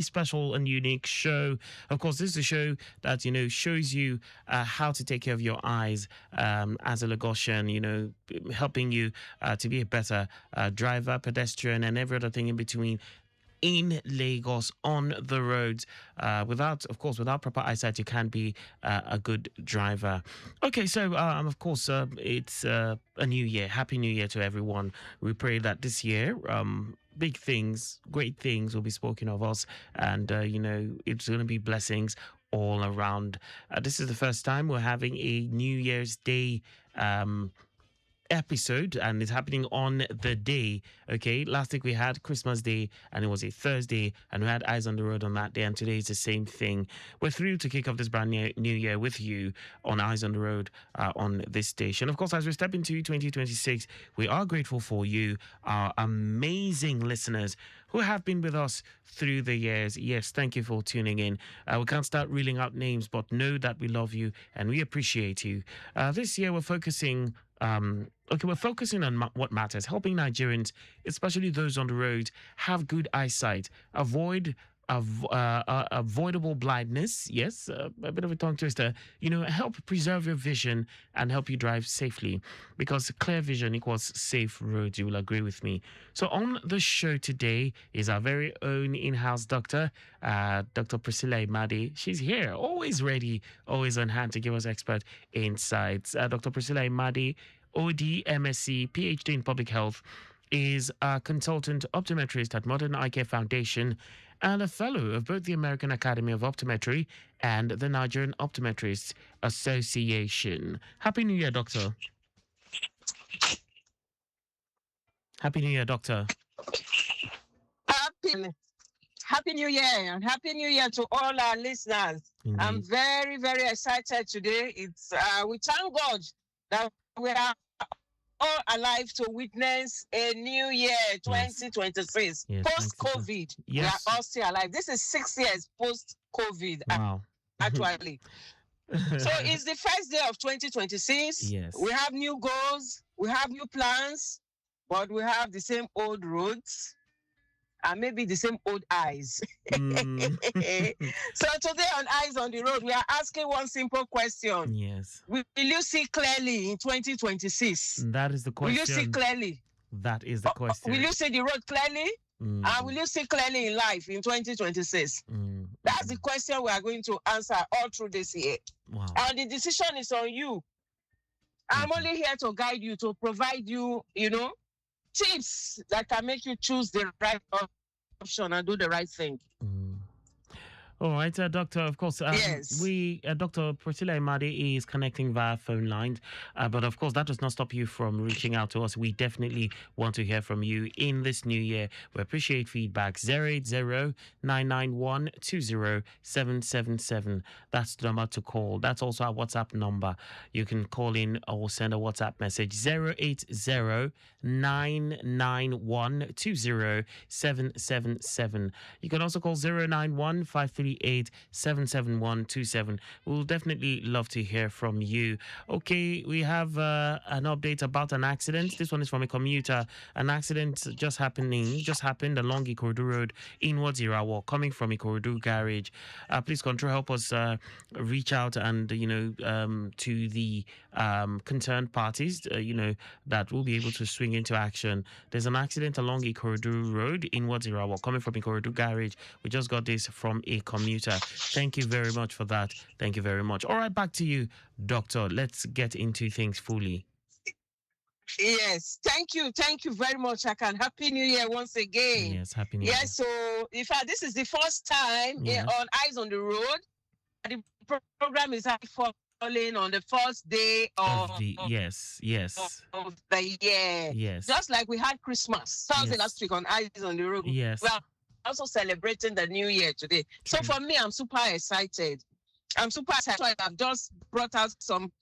special and unique show. Of course, this is a show that, shows you how to take care of your eyes as a Lagosian, helping you to be a better driver, pedestrian, and every other thing in between in Lagos on the roads. Without proper eyesight, you can't be a good driver. Okay, so of course, it's a new year. Happy New Year to everyone. We pray that this year, big things, great things will be spoken of us, and it's going to be blessings all around. This is the first time we're having a New Year's Day episode, and it's happening on the day. Okay, last week we had Christmas Day and it was a Thursday, and we had Eyes on the Road on that day, and today is the same thing. We're thrilled to kick off this brand new year with you on Eyes on the Road on this station. Of course, as we step into 2026, we are grateful for you, our amazing listeners who have been with us through the years. Yes, thank you for tuning in. We can't start reeling out names, but know that we love you and we appreciate you. This year we're focusing we're focusing on what matters, helping Nigerians, especially those on the road, have good eyesight, avoid avoidable blindness. Yes, a bit of a tongue twister. Help preserve your vision and help you drive safely, because clear vision equals safe roads. You will agree with me. So on the show today is our very own in-house doctor, Dr. Priscilla Imade. She's here, always ready, always on hand to give us expert insights. Dr. Priscilla Imade, OD, MSc, PhD in Public Health, is a consultant optometrist at Modern Eye Care Foundation and a fellow of both the American Academy of Optometry and the Nigerian Optometrists Association. Happy New Year, Doctor. Happy New Year, Doctor. Happy New Year, and Happy New Year to all our listeners. Indeed. I'm very, very excited today. It's we thank God that we are all alive to witness a new year, 2026, yes. Post-COVID. Yes. We are all still alive. This is 6 years post-COVID, wow. Actually. So it's the first day of 2026. Yes. We have new goals, we have new plans, but we have the same old roads and maybe the same old eyes. So today on Eyes on the Road, we are asking one simple question. Yes. Will you see clearly in 2026? That is the question. Will you see clearly? That is the question. Will you see the road clearly? And will you see clearly in life in 2026? That's the question we are going to answer all through this year. Wow. And the decision is on you. I'm only here to guide you, to provide you, tips that can make you choose the right option and do the right thing. All right, Doctor, of course, yes. Dr. Priscilla Imade is connecting via phone lines, but of course, that does not stop you from reaching out to us. We definitely want to hear from you in this new year. We appreciate feedback. 080-991-20777. That's the number to call. That's also our WhatsApp number. You can call in or send a WhatsApp message. 080-991-20777. You can also call 091-538-77127. We'll definitely love to hear from you. Okay, we have an update about an accident. This one is from a commuter. An accident just happened along Ikorodu Road in Irawo, coming from Ikorodu Garage. Please, control, help us reach out and to the concerned parties that will be able to swing into action. There's an accident along Ikorodu Road in Irawo, coming from Ikorodu Garage. We just got this from a commuter. Thank you very much for that. Thank you very much. All right, back to you, Doctor. Let's get into things fully. Yes, thank you very much, Akan. Happy New Year once again. Yes, Happy New Year. Yes, so in fact, this is the first time on Eyes on the Road. The program is falling on the first day of the of the year. Yes, just like we had Christmas Thursday last week on Eyes on the Road. Yes, well, also celebrating the new year today. So for me, I'm super excited. I've just brought out some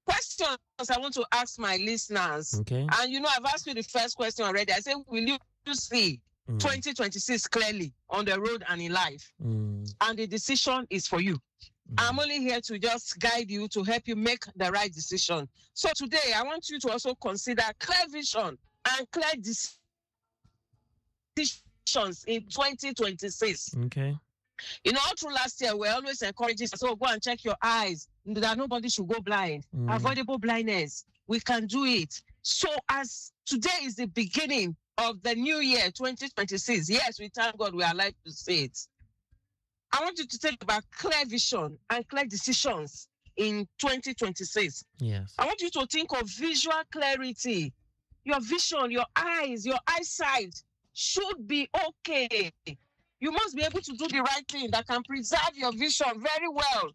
questions I want to ask my listeners. Okay. And I've asked you the first question already. I said, will you see 2026 clearly on the road and in life? And the decision is for you. I'm only here to just guide you, to help you make the right decision. So today, I want you to also consider clear vision and clear decision visions in 2026. Okay. All through last year, we're always encouraging, so go and check your eyes, that nobody should go blind. Avoidable blindness. We can do it. So as today is the beginning of the new year, 2026, yes, we thank God we are alive to see it. I want you to think about clear vision and clear decisions in 2026. Yes. I want you to think of visual clarity. Your vision, your eyes, your eyesight should be okay. You must be able to do the right thing that can preserve your vision very well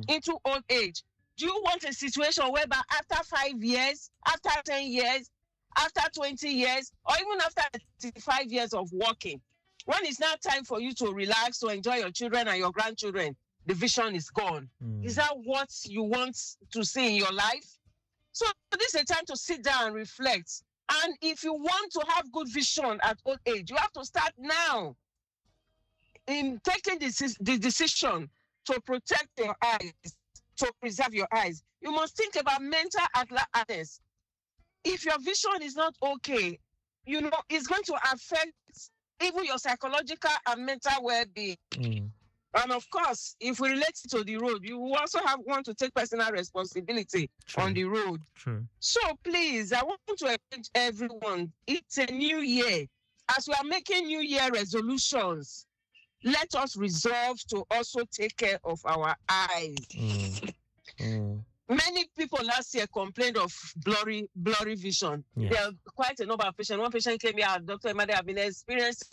into old age. Do you want a situation whereby after 5 years, after 10 years, after 20 years, or even after 35 years of working, when it's now time for you to relax, to enjoy your children and your grandchildren, the vision is gone? Is that what you want to see in your life? So this is a time to sit down and reflect. And if you want to have good vision at old age, you have to start now in taking the decision to protect your eyes, to preserve your eyes. You must think about mental alertness. If your vision is not okay, it's going to affect even your psychological and mental well-being. And of course, if we relate it to the road, you will also want to take personal responsibility on the road. True. So please, I want to encourage everyone. It's a new year. As we are making new year resolutions, let us resolve to also take care of our eyes. Many people last year complained of blurry vision. Yes. There are quite a number of patients. One patient came here, Dr. Imade, I've been experiencing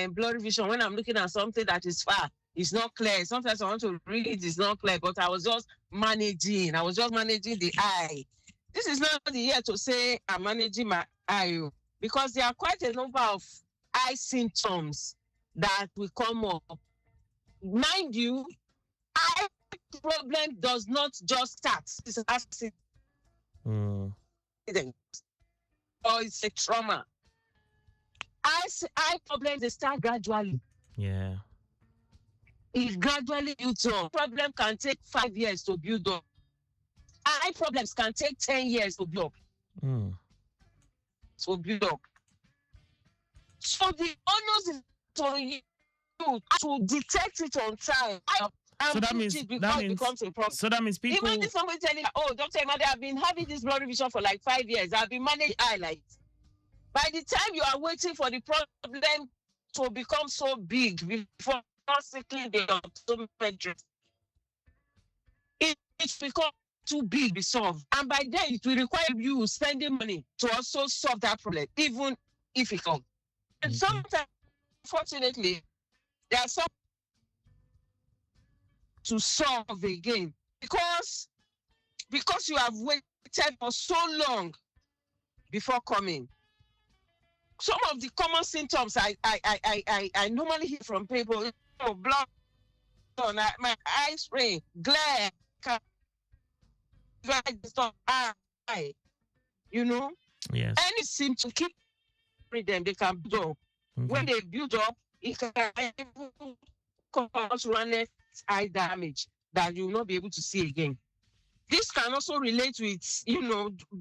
blurry vision. When I'm looking at something that is far, it's not clear. Sometimes I want to read it, it's not clear, but I was just managing the eye. This is not the year to say I'm managing my eye, because there are quite a number of eye symptoms that will come up. Mind you, eye problem does not just start. It's an accident. Or it's a trauma. Eye problems, they start gradually. Yeah. It gradually builds up. Problem can take 5 years to build up. Eye problems can take 10 years to build up. So the onus is on you to detect it on time. So that means it becomes a problem. So that means people. Imagine somebody telling you, "Oh, Dr. Imade, I've been having this blurry vision for like 5 years. I've been managing highlights." By the time you are waiting for the problem to become so big before seeking the optometrist, it's become too big to be solved. And by then, it will require you spending money to also solve that problem, even if it comes. And sometimes, unfortunately, there are some to solve again because you have waited for so long before coming. Some of the common symptoms I normally hear from people: blood, my eyes ring, glare, eye, Yes. any symptom, keep them, they can build up. When they build up, it can even cause running eye damage that you will not be able to see again. This can also relate with,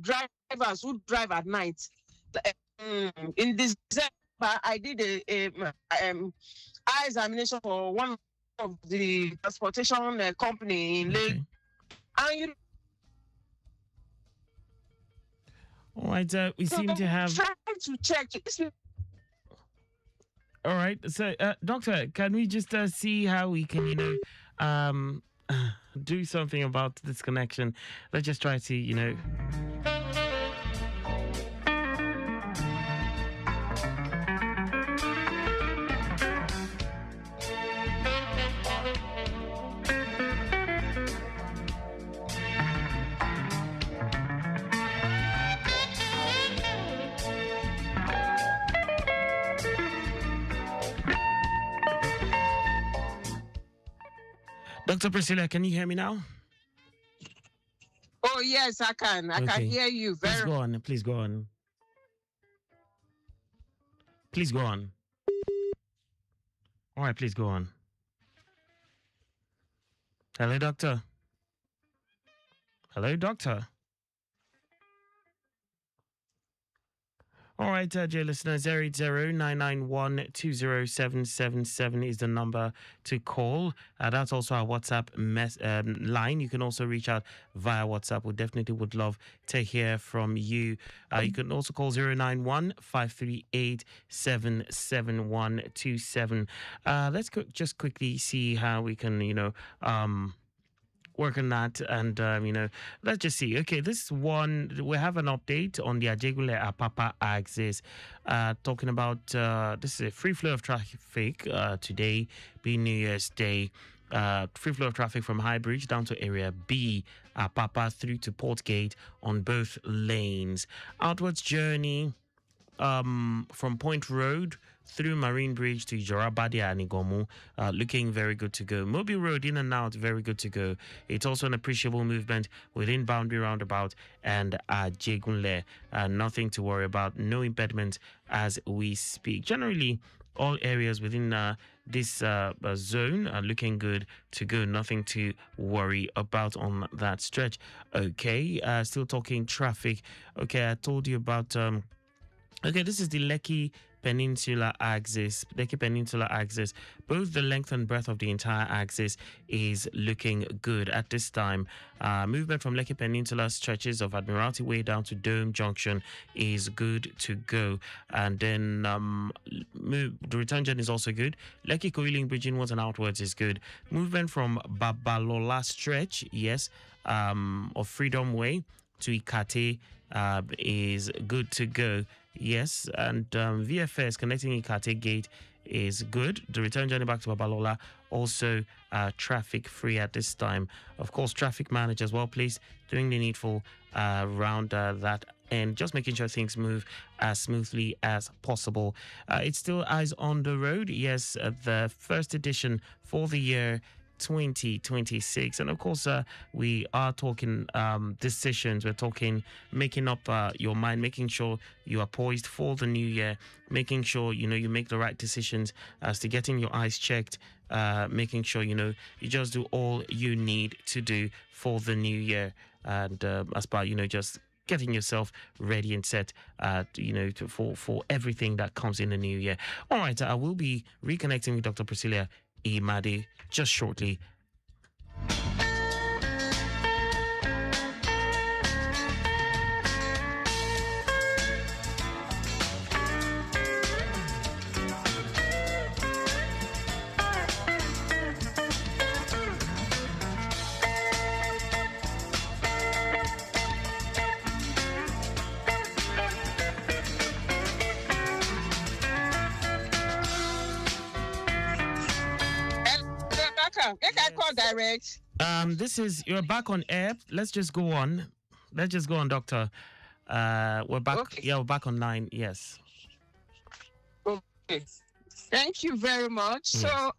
drivers who drive at night. In December, I did a eye examination for one of the transportation company in Lagos. And all right, we seem to have. Trying to check. All right, so doctor, can we just see how we can, do something about this connection? Let's just try to, Dr. Priscilla, can you hear me now? Oh, yes, I can. I can hear you. Please go on. Please go on. Please go on. All right, please go on. Hello, doctor. Hello, doctor. All right, dear listeners, 080-991-20777 is the number to call. That's also our WhatsApp line. You can also reach out via WhatsApp. We definitely would love to hear from you. You can also call 091-538-77127. Let's just quickly see how we can, work on that and let's just see. Okay, this one, we have an update on the Ajegule Apapa axis, talking about this is a free flow of traffic today being New Year's Day. Free flow of traffic from High Bridge down to Area B, Apapa through to Port Gate on both lanes. Outwards journey from Point Road through Marine Bridge to Jorabadia and Igomu, looking very good to go. Mobile Road in and out, very good to go. It's also an appreciable movement within Boundary Roundabout and Jegunle. Nothing to worry about, no impediment as we speak. Generally, all areas within this zone are looking good to go. Nothing to worry about on that stretch. Okay, still talking traffic. Okay, I told you about... Okay, this is the Lekki Peninsula axis. Lekki Peninsula axis. Both the length and breadth of the entire axis is looking good at this time. Movement from Lekki Peninsula stretches of Admiralty Way down to Dome Junction is good to go. And then the return journey is also good. Lekki Koiling Bridge inwards and outwards is good. Movement from Babalola stretch, yes, of Freedom Way to Ikate is good to go. Yes, and VFS connecting Ikate Gate is good. The return journey back to Babalola also traffic free at this time. Of course, traffic managers well placed, doing the needful around that end, just making sure things move as smoothly as possible. It's still Eyes on the Road. Yes, the first edition for the year 2026, and of course we are talking decisions. We're talking making up your mind, making sure you are poised for the new year, making sure you make the right decisions as to getting your eyes checked, making sure you just do all you need to do for the new year, and as part just getting yourself ready and set for everything that comes in the new year. All right, I will be reconnecting with Dr. Priscilla Imade just shortly. Direct. This is, you're back on air. Let's just go on, doctor. We're back. Okay. Yeah, we're back on 9. Yes. Okay. Thank you very much. Yes. So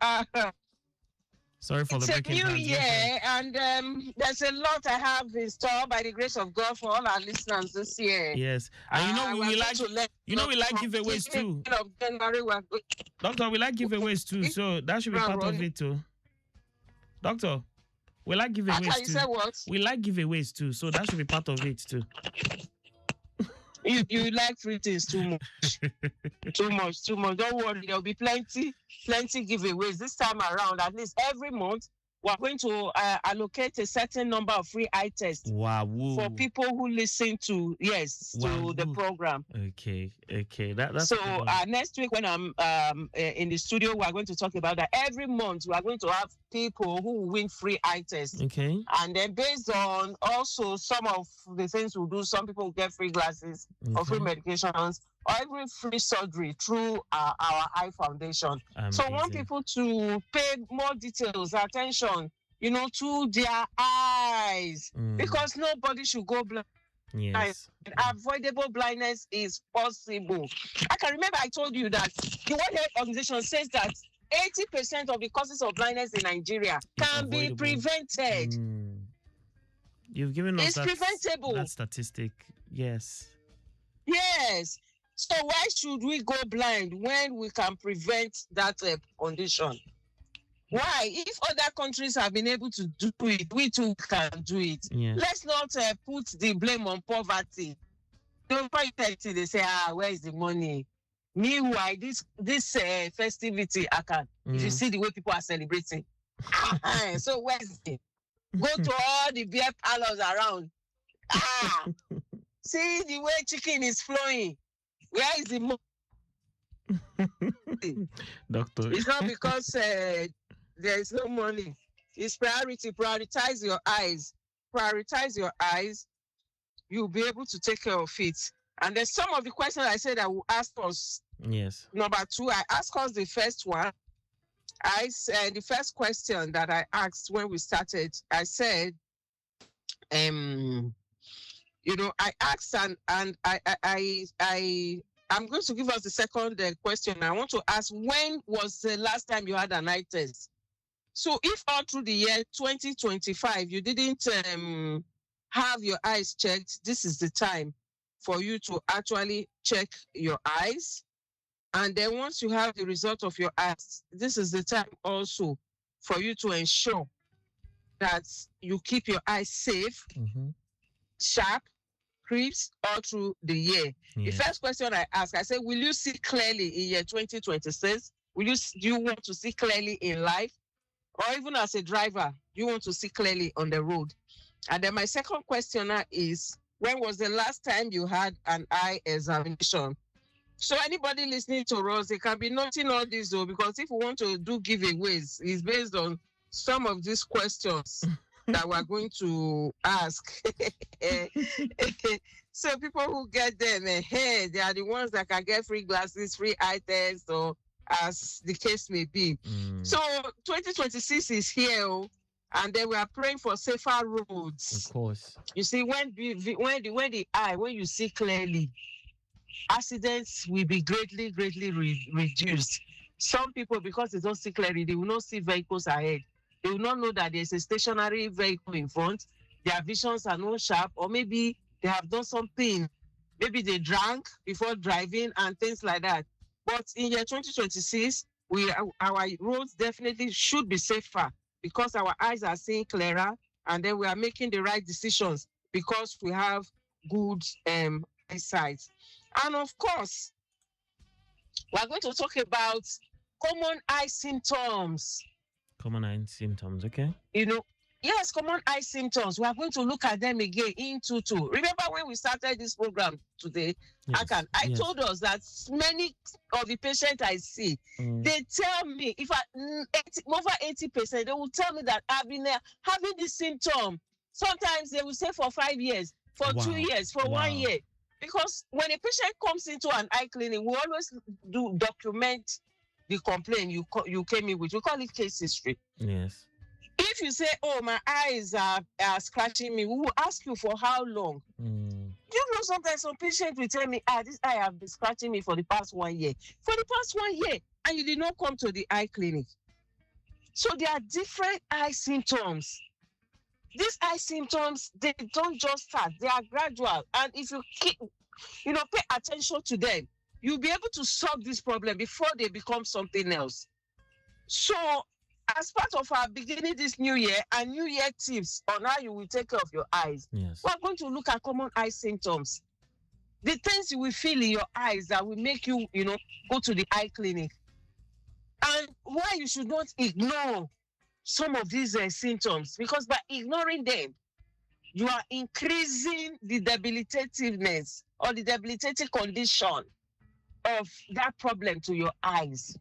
sorry for the breaking. It's a new year, and there's a lot I have in store by the grace of God for all our listeners this year. Yes, and we like giveaways too. Doctor, we like giveaways too, so that should be part of it too. Doctor, we like giveaways too. You said what? We like giveaways too, so that should be part of it too. You like free things too much. Too much. Don't worry, there'll be plenty giveaways this time around. At least every month, we're going to allocate a certain number of free eye tests for people who listen to the program. Okay. That's so next week when I'm in the studio, we're going to talk about that. Every month we are going to have people who will win free eye tests. Okay. And then based on also some of the things we'll do, some people will get free glasses or free medications or even free surgery through our eye foundation. Amazing. So I want people to pay more details, attention, to their eyes, because nobody should go blind. Yes. Avoidable blindness is possible. I can remember I told you that the World Health Organization says that 80% of the causes of blindness in Nigeria can be prevented. You've given us preventable. That statistic. Yes. Yes. So why should we go blind when we can prevent that condition? Why? If other countries have been able to do it, we too can do it. Yeah. Let's not put the blame on poverty. Don't find it, they say, where is the money? Meanwhile, this festivity, I can. If you see the way people are celebrating, so where's it? Go to all the beer parlors around. See the way chicken is flowing. Where is the money? Doctor, it's not because there is no money. It's priority. Prioritize your eyes. Prioritize your eyes. You'll be able to take care of it. And there's some of the questions I said I will ask us. Yes. Number 2, I asked us the first one. I said the first question that I asked when we started, I said, I asked and I'm going to give us the second question. I want to ask, when was the last time you had an eye test? So if all through the year 2025 you didn't have your eyes checked, this is the time for you to actually check your eyes. And then once you have the result of your eyes, this is the time also for you to ensure that you keep your eyes safe, sharp, crisp all through the year. Yes. The first question I asked, I said, will you see clearly in year 2026? Do you want to see clearly in life? Or even as a driver, do you want to see clearly on the road? And then my second question is, when was the last time you had an eye examination? So anybody listening to us, they can be noting all this though, because if we want to do giveaways, it's based on some of these questions that we're going to ask. So people who get them, they are the ones that can get free glasses, free eye tests, or as the case may be. So 2026 is here, and then we are praying for safer roads. Of course. You see, when you see clearly, accidents will be greatly reduced. Some people, because they don't see clearly, they will not see vehicles ahead. They will not know that there's a stationary vehicle in front. Their visions are not sharp, or maybe they have done something. Maybe they drank before driving and things like that. But in year 2026, our roads definitely should be safer because our eyes are seeing clearer, and then we are making the right decisions because we have good eyesight. And of course, we are going to talk about common eye symptoms. Common eye symptoms, okay? Yes, common eye symptoms. We are going to look at them again in two. Remember when we started this program today, yes. I told us that many of the patients I see, they tell me, over 80%, they will tell me that I've been having this symptom. Sometimes they will say for 5 years, for 2 years, for 1 year. Because when a patient comes into an eye clinic, we always document the complaint you came in with. We call it case history. Yes. If you say, my eyes are scratching me, we will ask you for how long. Sometimes some patients will tell me, this eye have been scratching me for the past 1 year. For the past 1 year, and you did not come to the eye clinic. So there are different eye symptoms. These eye symptoms, they don't just start, they are gradual. And if you keep, pay attention to them, you'll be able to solve this problem before they become something else. So, as part of our beginning this new year and new year tips on how you will take care of your eyes, yes, we're going to look at common eye symptoms. The things you will feel in your eyes that will make you, go to the eye clinic. And why you should not ignore some of these symptoms, because by ignoring them, you are increasing the debilitativeness or the debilitating condition of that problem to your eyes.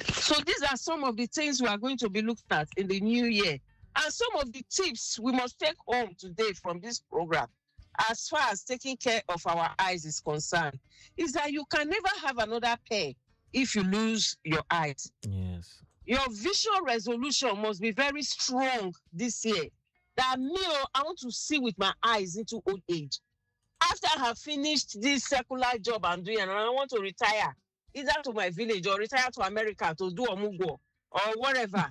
So these are some of the things we are going to be looking at in the new year. And some of the tips we must take home today from this program, as far as taking care of our eyes is concerned, is that you can never have another pair if you lose your eyes. Yes. Your visual resolution must be very strong this year. That I want to see with my eyes into old age. After I have finished this secular job I'm doing and I want to retire, either to my village or retire to America to do Omugo or whatever,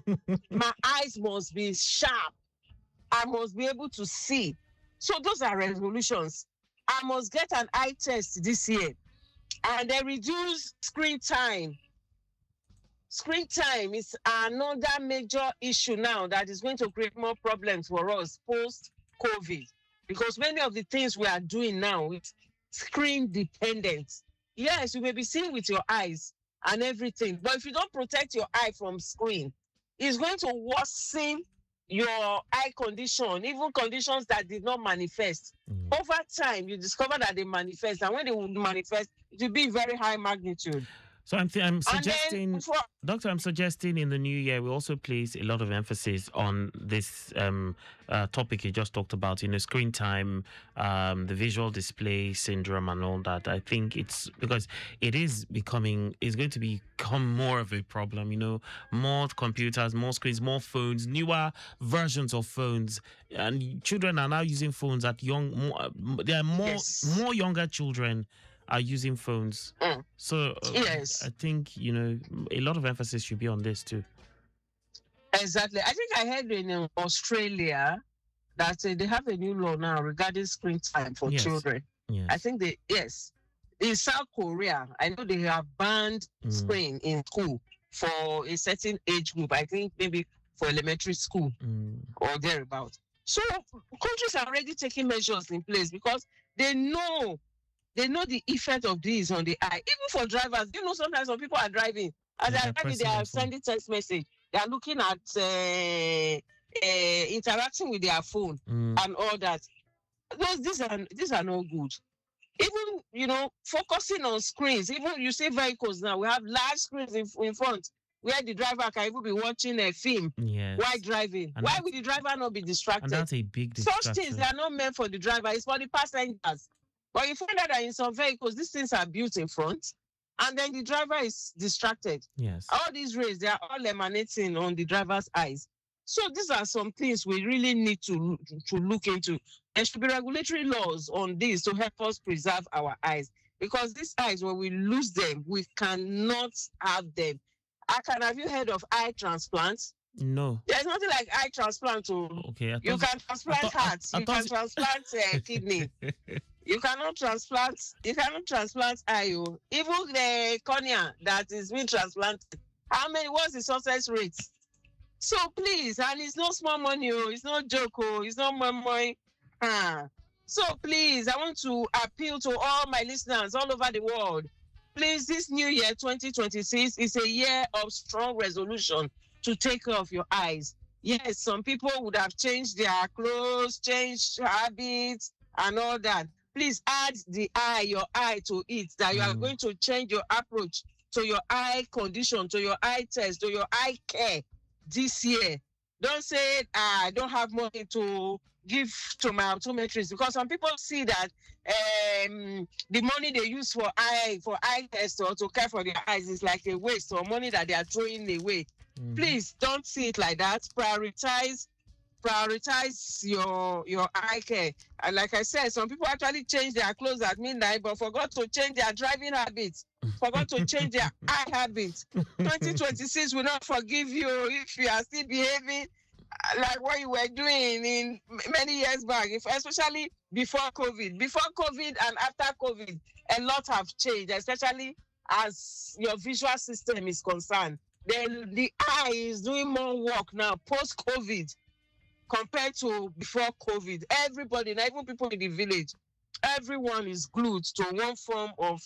my eyes must be sharp. I must be able to see. So those are resolutions. I must get an eye test this year. And then reduce screen time. Screen time is another major issue now that is going to create more problems for us post-COVID. Because many of the things we are doing now, screen dependent. Yes, you may be seeing with your eyes and everything, but if you don't protect your eye from screen, it's going to worsen your eye condition, even conditions that did not manifest. Over time, you discover that they manifest, and when they will manifest, it will be very high magnitude. So I'm suggesting, Doctor, I'm suggesting in the new year we also place a lot of emphasis on this topic you just talked about, screen time, the visual display syndrome and all that. I think it's because it's going to become more of a problem, more computers, more screens, more phones, newer versions of phones, and children are now using phones at there are more younger children are using phones. So yes, I think, a lot of emphasis should be on this too. Exactly. I think I heard in Australia that they have a new law now regarding screen time for children. Yes. I think in South Korea, I know they have banned screen in school for a certain age group. I think maybe for elementary school or thereabout. So countries are already taking measures in place because they know the effect of this on the eye. Even for drivers, sometimes when people are driving, as they are driving, they are sending text message. They are looking at interacting with their phone and all that. These are not good. Even focusing on screens. Even you see vehicles now, we have large screens in front where the driver can even be watching a film while driving. Why would the driver not be distracted? And that's a big distraction. Such things, they are not meant for the driver. It's for the passengers. But you find out that in some vehicles, these things are built in front, and then the driver is distracted. Yes. All these rays, they are all emanating on the driver's eyes. So these are some things we really need to look into. There should be regulatory laws on this to help us preserve our eyes. Because these eyes, when we lose them, we cannot have them. Have you heard of eye transplants? No. There's nothing like eye transplant. Okay. You can transplant hearts. You can transplant kidney. You cannot transplant eye. Even the cornea that is being transplanted. What's the success rate? So please, and it's not small money, it's not joke, it's not money. So please, I want to appeal to all my listeners all over the world. Please, this new year 2026 is a year of strong resolution to take care of your eyes. Yes, some people would have changed their clothes, changed habits and all that. Please add your eye to it, that you are going to change your approach to your eye condition, to your eye test, to your eye care this year. Don't say, I don't have money to give to my optometrist, because some people see that the money they use for eye test or to care for their eyes is like a waste, or money that they are throwing away. Please don't see it like that. Prioritize your eye care. And like I said, some people actually change their clothes at midnight, but forgot to change their driving habits, forgot to change their eye habits. 2026 will not forgive you if you are still behaving like what you were doing in many years back, especially before COVID. Before COVID and after COVID, a lot have changed, especially as your visual system is concerned. Then the eye is doing more work now post-COVID compared to before COVID. Everybody, even people in the village, everyone is glued to one form of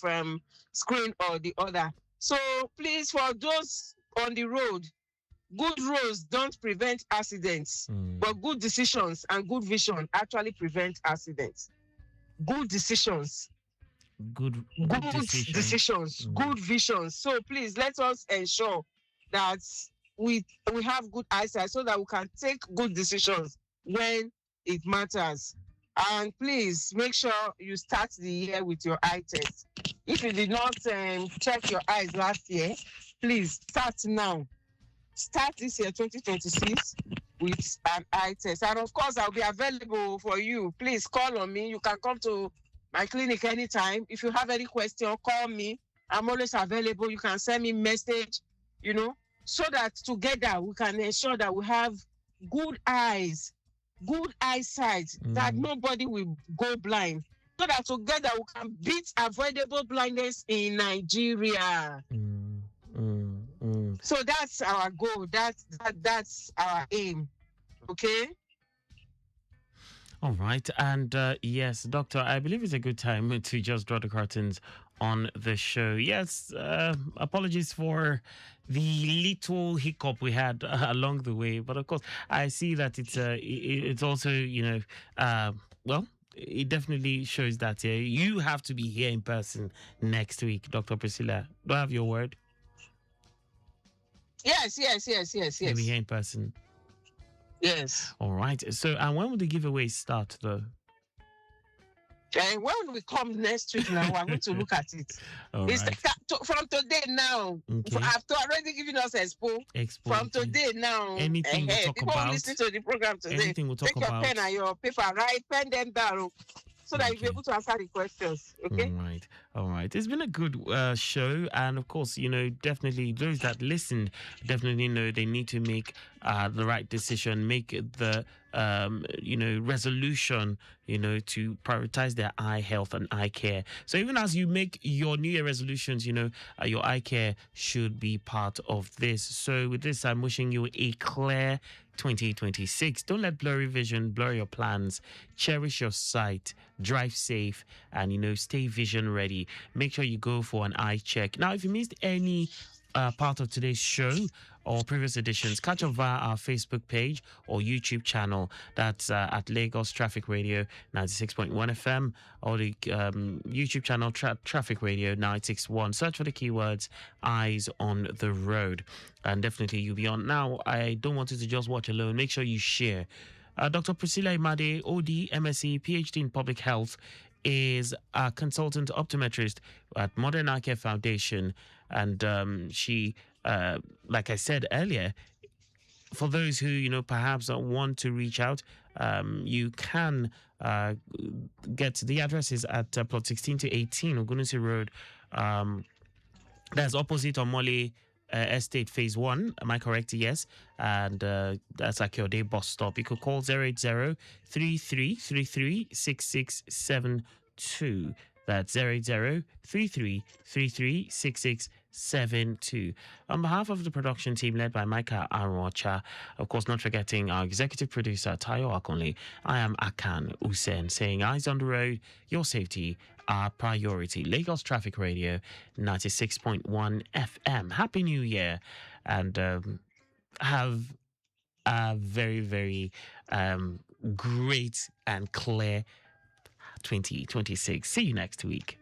screen or the other. So please, for those on the road, good roads don't prevent accidents, but good decisions and good vision actually prevent accidents. Good decisions. Good decisions, good visions. So please, let us ensure that we have good eyesight so that we can take good decisions when it matters. And please make sure you start the year with your eye test. If you did not check your eyes last year, please start now. Start this year 2026 with an eye test. And of course, I'll be available for you. Please call on me. You can come to my clinic anytime. If you have any question, call me. I'm always available. You can send me message, so that together we can ensure that we have good eyes, good eyesight, that nobody will go blind. So that together we can beat avoidable blindness in Nigeria. So that's our goal. That's our aim. Okay? All right. And yes, Doctor, I believe it's a good time to just draw the curtains on the show. Yes, apologies for the little hiccup we had along the way. But of course, I see that it's also, uh, well, it definitely shows that you have to be here in person next week, Dr. Priscilla. Do I have your word? Yes, yes, yes, yes, You'll be here yes. in person. Yes. All right. So, and when will the giveaway start, though? And when we come next week now, we're going to look at it. All It's right. from today now. Okay. I've already given us expo. Expo. From Okay. today now, Anything we'll talk people who listen about. to the program today, Anything we'll talk take your pen about. and your paper, write, pen them down so that you'll be Okay. able to answer the questions. All Okay? right. All right. It's been a good show. And of course, definitely those that listened definitely know they need to make the right decision, make the, resolution, to prioritize their eye health and eye care. So even as you make your New Year resolutions, your eye care should be part of this. So with this, I'm wishing you a clear 2026. Don't let blurry vision blur your plans. Cherish your sight, drive safe, and stay vision ready. Make sure you go for an eye check. Now, if you missed any part of today's show or previous editions, catch up via our Facebook page or YouTube channel. That's at Lagos Traffic Radio 96.1 FM, or the YouTube channel Traffic Radio 961. Search for the keywords Eyes on the Road, and definitely you'll be on. Now, I don't want you to just watch alone. Make sure you share. Dr. Priscilla Imade, OD, MSc, PhD in Public Health, is a consultant optometrist at Modern Eye Care Foundation. And she, like I said earlier, for those who, perhaps want to reach out, you can get the addresses at plot 16 to 18, Ogunusi Road. That's opposite Omole Estate Phase 1. Am I correct? Yes. And that's like your day bus stop. You could call 080 3333 6672. That's 080 3333 6672. On behalf of the production team led by Micah Arocha, of course, not forgetting our executive producer, Tayo Akonle, I am Akan Usen saying, eyes on the road, your safety, our priority. Lagos Traffic Radio 96.1 FM. Happy New Year, and have a very, very great and clear 2026. See you next week.